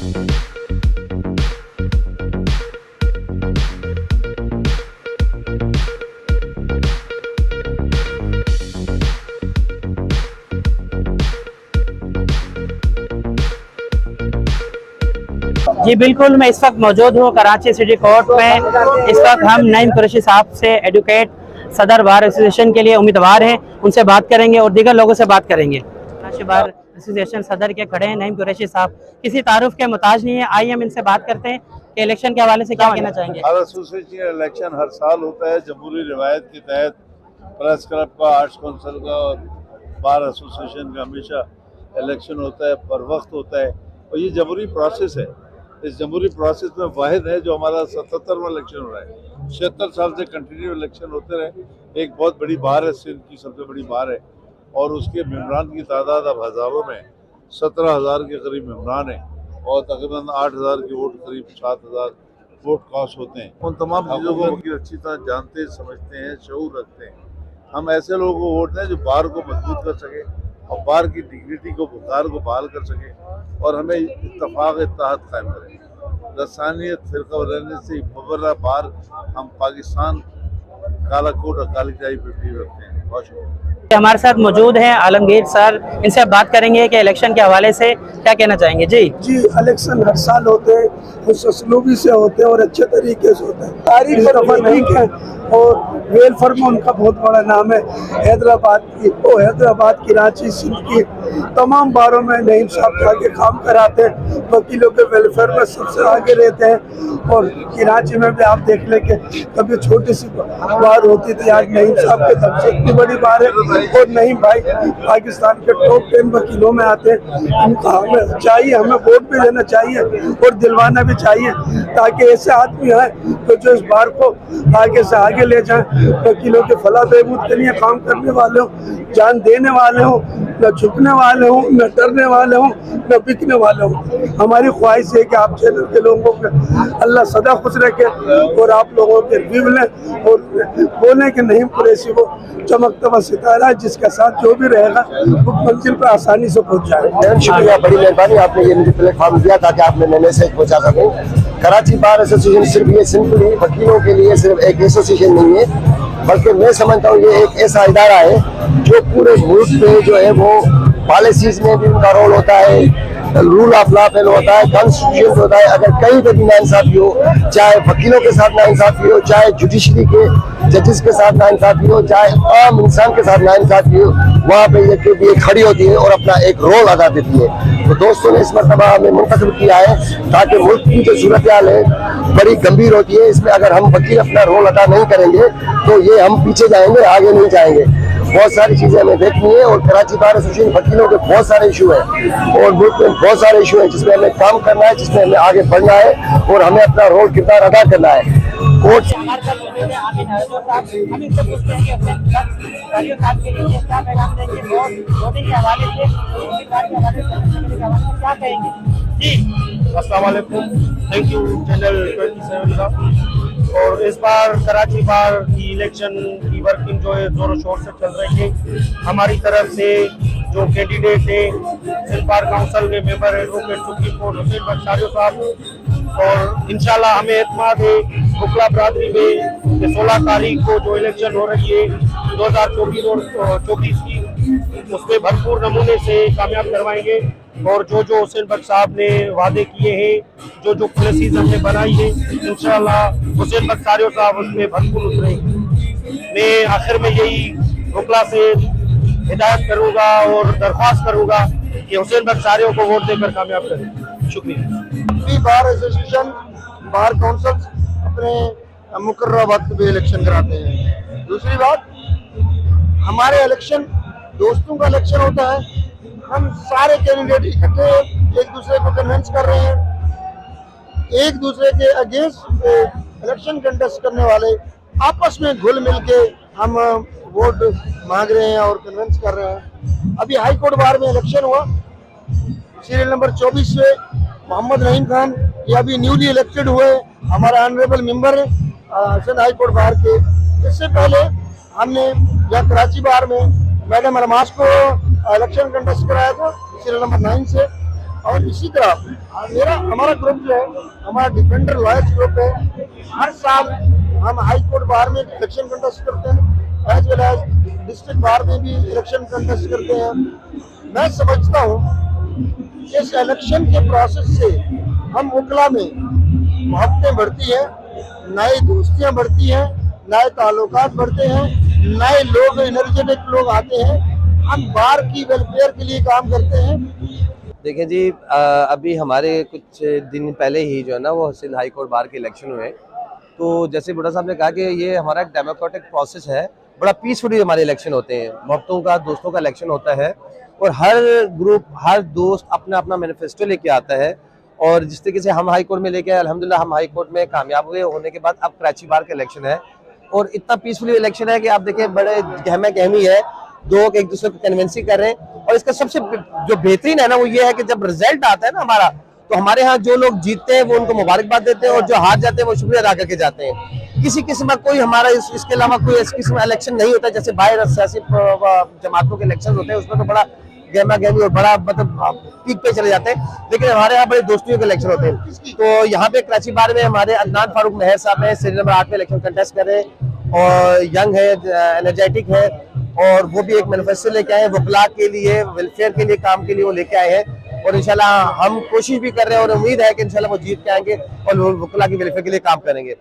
जी बिल्कुल, मैं इस वक्त मौजूद हूँ कराची सिटी कोर्ट में। इस वक्त हम नईम कुरैशी साहब से एडवोकेट सदर बार एसोसिएशन के लिए उम्मीदवार हैं, उनसे बात करेंगे और दीगर लोगों से बात करेंगे। कराची बार एसोसिएशन सदर के खड़े हैं नईम कुरैशी साहब, किसी तारुफ के मुताज नहीं है। आइए हम इनसे बात करते हैं कि इलेक्शन के हवाले से क्या कहना चाहेंगे। बार एसोसिएशन इलेक्शन हर साल होता है जमहूरी रिवायत के तहत। प्रेस क्लब का, आर्ट्स काउंसिल का और बार एसोसिएशन का हमेशा इलेक्शन होता है, पर वक्त होता है और ये जमहूरी प्रोसेस है। इस जमहूरी प्रोसेस में वाहिद है जो हमारा 77वां इलेक्शन हो रहा है। 76 साल से कंटिन्यू इलेक्शन होते रहे। एक बहुत बड़ी बार है, सिंध की सबसे बड़ी बार है और उसके मेम्बरान की तादाद अब हज़ारों में 17,000 के करीब मेम्बरान है और तकरीबन 8,000 के वोट, करीब 7,000 वोट कास्ट होते हैं। उन तमाम चीज़ों को अच्छी तरह जानते समझते हैं, शऊर रखते हैं। हम ऐसे लोगों को वोट दें जो बार को मजबूत कर सके और बार की डिग्निटी को, बुखार को बहाल कर सके और हमें इत्तफाक इत्तेहाद कायम करें। लसानियत, फिरका वारानियत से मुबर्रा बार हम पाकिस्तान काला कोट और काली चाई पे भी रखते हैं। बहुत शुक्रिया। हमारे साथ मौजूद हैं आलमगीर सर, इनसे बात करेंगे कि इलेक्शन के हवाले से क्या कहना चाहेंगे। जी इलेक्शन हर साल होते हैं, उसलूबी से होते हैं और अच्छे तरीके से होते हैं। तारीख दफा नहीं है और वेलफेयर में उनका बहुत बड़ा नाम है। हैदराबाद, कराची, सिंध की तमाम बारों में नईम साहब के आगे काम कराते हैं। वकीलों के वेलफेयर में सबसे आगे रहते हैं और कराची में भी आप देख लें कि कभी छोटी सी बार होती थी, आज नईम साहब के दम से इतनी बड़ी बार है और नईम भाई पाकिस्तान के टॉप 10 वकीलों में आते हैं। उनका हमें चाहिए, हमें वोट भी देना चाहिए और दिलवाना भी चाहिए ताकि ऐसे आदमी आए तो जो इस बार को आगे से आगे ले जाएं। वकीलों के फलाह बहबूद के लिए काम करने वाले हो, जान देने वाले हो, न झुकने वाले हो, न डरने वाले हो, न बिकने वाले हो। हमारी ख्वाहिश है कि आप चैनल के लोगों को अल्लाह सदा खुश रखे और आप लोगों के रिव्यू लें और बोलें कि नईम कुरैशी वो चमकता हुआ सितारा है जिसके साथ जो भी रहेगा वो मंजिल पर आसानी से पहुँच जाए। शुक्रिया, बड़ी मेहरबानी, आपने ये मुझे प्लेटफॉर्म दिया ताकि आपने मैंने से पहुँचा सकूँ। कराची बार एसोसिएशन सिर्फ ये सिंपली वकीलों के लिए सिर्फ एक एसोसिएशन नहीं है, बल्कि मैं समझता हूँ ये एक ऐसा इदारा है जो पूरे मुल्क में जो है वो पॉलिसीज में भी उनका रोल होता है, रूल ऑफ लॉ पे होता है, कॉन्स्टिट्यूशन होता है। अगर कहीं पर भी नाइंसाफी हो, चाहे वकीलों के साथ नाइंसाफी हो, चाहे जुडिशरी के जजेस के साथ नाइंसाफी हो, चाहे आम इंसान के साथ नाइंसाफी हो, वहाँ पे ये खड़ी होती है और अपना एक रोल अदा देती है। तो दोस्तों ने इस मरतबा हमें मुंतखब किया है ताकि मुल्क की जो सूरत हाल है बड़ी गंभीर होती है। इसमें अगर हम वकील अपना रोल अदा नहीं करेंगे तो ये हम पीछे जाएंगे, आगे नहीं जाएंगे। बहुत सारी चीजें हमें देखनी है और कराची बार एसोसिएशन वकीलों के बहुत सारे इशू है और मुल्क में बहुत सारे इशू है जिसमें हमें काम करना है, जिसमें हमें आगे बढ़ना है और हमें अपना रोल किरदार अदा करना है। कोर्ट अस्सलाम वालेकुम, थैंक यू चैनल 27 का। और इस बार कराची बार की इलेक्शन की वर्किंग जो है जोरों शोर से चल रही है। हमारी तरफ से जो कैंडिडेट है सिंध बार काउंसिल में member advocate supreme court Hussain Bakhtiari साहब और इंशाल्लाह हमें एतमाद है बुकला बरादरी में कि 16 तारीख को जो इलेक्शन हो रही है 2024 और 24 की, उसमें भरपूर नमूने से कामयाब करवाएंगे और जो हुसैन बख्श साहब ने वादे किए हैं, जो पॉलिसीज हमने बनाई है, इंशाल्लाह हुसैन बख्तियारी साहब उसमें भरपूर उतरेंगे। मैं आखिर में यही बुकला से हिदायत करूंगा और दरख्वास्त करूंगा कि हुसैन बख्तियारी को वोट देकर कामयाब करें। शुक्रिया। बार एसोसिएशन, बार काउंसिल अपने मुकर्रर वक्त पे इलेक्शन कराते हैं। दूसरी बात, हमारे इलेक्शन दोस्तों का इलेक्शन होता है। हम सारे कैंडिडेट इकट्ठे एक दूसरे को कन्विंस कर रहे हैं। एक दूसरे के अगेंस्ट इलेक्शन कंटेस्ट करने वाले आपस में घुल मिल के हम वोट मांग रहे हैं और कन्विंस कर रहे हैं। अभी हाई कोर्ट बार में इलेक्शन हुआ, सीरियल नंबर 24 से मोहम्मद नईम खान ये अभी न्यूली इलेक्टेड हुए हमारा honourable member Sindh high court bar के। इससे पहले हमने यहाँ कराची बार में मैडम अलमास को इलेक्शन कंटेस्ट कराया था सीरियल नंबर 9 से। और इसी तरह हमारा ग्रुप जो है, हमारा डिफेंडर लॉयर्स ग्रुप है, हर साल हम हाई कोर्ट बार में इलेक्शन कंटेस्ट करते हैं, as well as district bar में भी इलेक्शन कंटेस्ट करते हैं। मैं समझता हूँ इस इलेक्शन के प्रोसेस से हम वकला में मोहब्बतें बढ़ती हैं, नई दोस्तियां बढ़ती हैं, नए ताल्लुकात बढ़ते हैं, नए लोग, एनर्जेटिक लोग आते हैं, हम बार की वेलफेयर के लिए काम करते हैं। देखिए जी, अभी हमारे कुछ दिन पहले ही जो है ना वो सिंध हाई कोर्ट बार के इलेक्शन हुए। तो जैसे बुढ़ा साहब ने कहा कि ये हमारा एक डेमोक्रेटिक प्रोसेस है, बड़ा पीसफुली हमारे इलेक्शन होते हैं, मोहब्बतों का, दोस्तों का इलेक्शन होता है और हर ग्रुप, हर दोस्त अपना अपना मैनिफेस्टो लेके आता है। और जिस तरीके से हम हाई कोर्ट में लेके आए, अल्हम्दुलिल्लाह हम हाई कोर्ट में कामयाब हुए, होने के बाद अब कराची बार का इलेक्शन है और इतना पीसफुली इलेक्शन है कि आप देखिए बड़े गहमा गहमी है, लोग एक दूसरे को कन्विंसिंग कर रहे हैं। और इसका सबसे जो बेहतरीन है ना वो ये है कि जब रिजल्ट आता है ना हमारा, तो हमारे यहाँ जो लोग जीतते हैं वो उनको मुबारकबाद देते हैं और जो हार जाते हैं वो शुक्रिया अदा करके जाते हैं। किसी किस्म का कोई हमारा इसके अलावा कोई इस किस्म का इलेक्शन नहीं होता जैसे बाहर सियासी जमातों के इलेक्शन होते हैं, उसमें तो बड़ा गहमा गहमी और बड़ा मतलब पीक पे चले जाते हैं, लेकिन हमारे यहाँ बड़े दोस्तियों के इलेक्शन होते हैं। तो यहाँ पे कराची बार में हमारे अदनान फारूक मेहर साहब है, सीरियल नंबर 8 में इलेक्शन कंटेस्ट कर रहे हैं और यंग है, एनर्जेटिक है और वो भी एक मैनिफेस्टो लेके आए हैं, वकला के लिए, वेलफेयर के लिए, काम के लिए वो लेके आए हैं और इंशाल्लाह हम कोशिश भी कर रहे हैं और उम्मीद है कि इंशाल्लाह वो जीत के आएंगे और वकला की वेलफेयर के लिए काम करेंगे।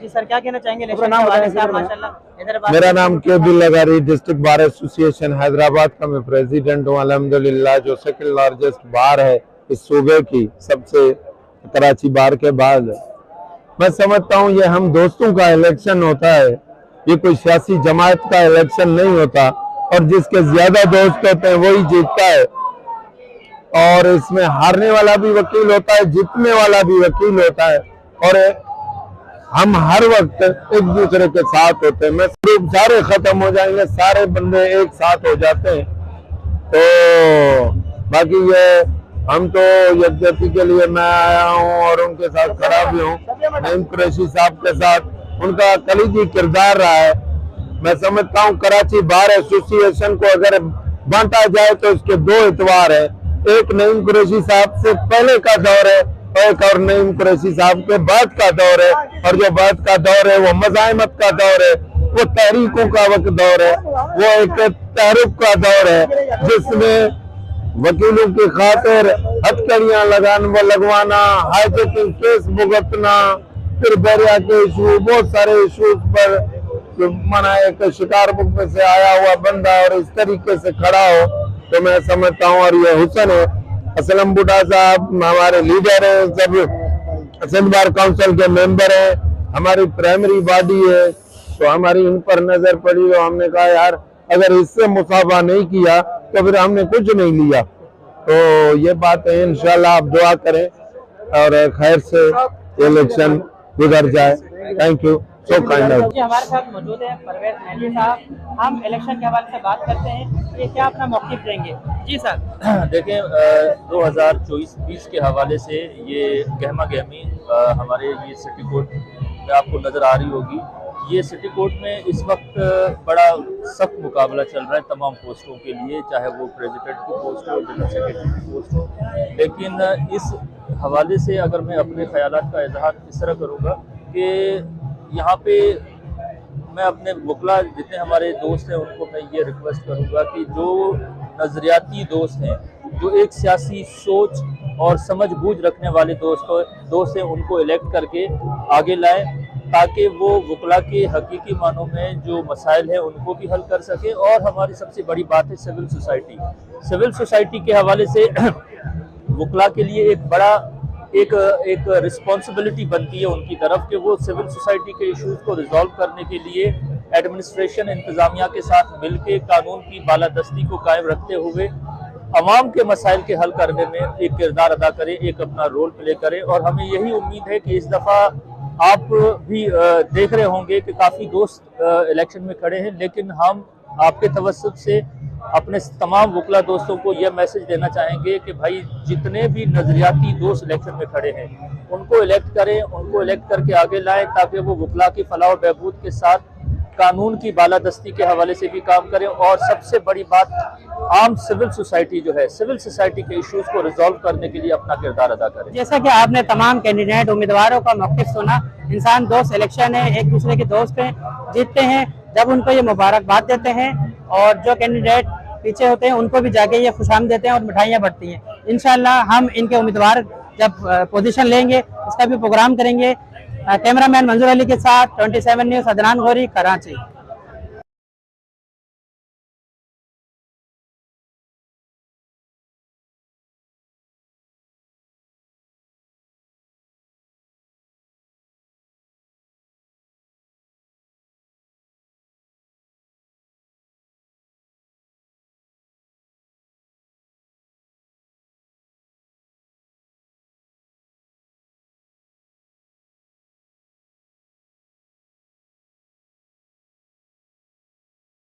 जी सर, क्या कहना चाहेंगे इलेक्शन के हवाले से? माशाल्लाह मेरा नाम Kabil Lagari, district bar association Hyderabad का मैं प्रेसिडेंट हूँ अल्हम्दुलिल्लाह, जो सेकंड लार्जेस्ट बार है इस सूबे की, सबसे कराची बार के बाद। मैं समझता हूँ ये हम दोस्तों का इलेक्शन होता है, ये कोई सियासी जमात का इलेक्शन नहीं होता और जिसके ज्यादा दोस्त होते हैं वही जीतता है और इसमें हारने वाला भी वकील होता है, जीतने वाला भी वकील होता है और हम हर वक्त एक दूसरे के साथ होते हैं। मैं ग्रुप सारे खत्म हो जाएंगे, सारे बंदे एक साथ हो जाते हैं। तो बाकी ये हम तो यकजहती के लिए मैं आया हूँ और उनके साथ खड़ा भी हूँ, नईम कुरैशी साहब के साथ उनका कलीदी किरदार रहा है। मैं समझता हूँ कराची बार एसोसिएशन को अगर बांटा जाए तो इसके दो एतवार है, एक नईम कुरैशी साहब से पहले का दौर है और एक और नईम कुरैशी साहब के बाद का दौर है और जो बाद का दौर है वो मज़ाहिमत का दौर है, वो तहरीकों का वक्त दौर है, वो एक तहरीक का दौर है जिसमें वकीलों की खातिर हथकड़ियां लगवाना, हाईजैकिंग केस भुगतना, फिर बैरिया के इशू, बहुत सारे इशूज पर माना एक शिकार बुक में से आया हुआ बंदा और इस तरीके से खड़ा हो, तो मैं समझता हूँ। और ये हुसन है असलम बुढ़ा साहब हमारे लीडर है, सब सिंध बार काउंसिल के मेंबर है, हमारी प्राइमरी बॉडी है, तो हमारी इन पर नजर पड़ी तो हमने कहा यार अगर इससे मुसाफा नहीं किया तो फिर हमने कुछ नहीं लिया। तो ये बात है, इंशाल्लाह आप दुआ करें और खैर से इलेक्शन गुजर जाए। Thank you so kind of. हमारे साथ मौजूद है परवेज मेहंदी साहब, हम इलेक्शन के हवाले से बात करते हैं, ये क्या अपना मौक़िफ़ देंगे? जी सर। देखें 2024-20 के हवाले से ये गहमा गहमी हमारे ये सिटी कोर्ट में आपको नज़र आ रही होगी। ये सिटी कोर्ट में इस वक्त बड़ा सख्त मुकाबला चल रहा है तमाम पोस्टों के लिए, चाहे वो प्रेसिडेंट की पोस्ट हो, जनरल सेक्रेटरी की पोस्ट हो। लेकिन इस हवाले से अगर मैं अपने ख्यालात का इजहार इस तरह करूँगा कि यहाँ पे मैं अपने वकला जितने हमारे दोस्त हैं उनको मैं ये रिक्वेस्ट करूँगा कि जो नज़रियाती दोस्त हैं, जो एक सियासी सोच और समझ बूझ रखने वाले दोस्त हैं, उनको इलेक्ट करके आगे लाएं ताकि वो वकला के हकीकी मानों में जो मसाइल हैं उनको भी हल कर सके। और हमारी सबसे बड़ी बात है सिविल सोसाइटी। सिविल सोसाइटी के हवाले से वकला के लिए एक बड़ा एक रिस्पॉन्सिबिलिटी बनती है उनकी तरफ कि वो सिविल सोसाइटी के इश्यूज को रिजॉल्व करने के लिए एडमिनिस्ट्रेशन इंतज़ामिया के साथ मिलकर कानून की बालादस्ती को कायम रखते हुए अवाम के मसाइल के हल करने में एक किरदार अदा करें, एक अपना रोल प्ले करें। और हमें यही उम्मीद है कि इस दफ़ा आप भी देख रहे होंगे कि काफ़ी दोस्त इलेक्शन में खड़े हैं, लेकिन हम आपके तवस्सुत से अपने तमाम वकला दोस्तों को यह मैसेज देना चाहेंगे कि भाई जितने भी नज़रियाती दोस्त इलेक्शन में खड़े हैं उनको इलेक्ट करें, उनको इलेक्ट करके आगे लाएं ताकि वो वकला की फलाह और बहबूद के साथ कानून की बालादस्ती के हवाले से भी काम करें, और सबसे बड़ी बात आम सिविल सोसाइटी जो है, सिविल सोसाइटी के इश्यूज को रिजॉल्व करने के लिए अपना किरदार अदा करें। जैसा कि आपने तमाम कैंडिडेट उम्मीदवारों का मौक़िफ़ सुना, इंसान दोस्त, इलेक्शन है, एक दूसरे के दोस्त हैं, जीतते हैं जब उनको ये मुबारकबाद देते हैं, और जो कैंडिडेट पीछे होते हैं उनको भी जाके ये खुशामद देते हैं और मिठाइयाँ बढ़ती हैं। इंशाल्लाह हम इनके उम्मीदवार जब पोजीशन लेंगे उसका भी प्रोग्राम करेंगे। कैमरामैन मंजूर अली के साथ 27 न्यूज़, अदनान गौरी, कराची।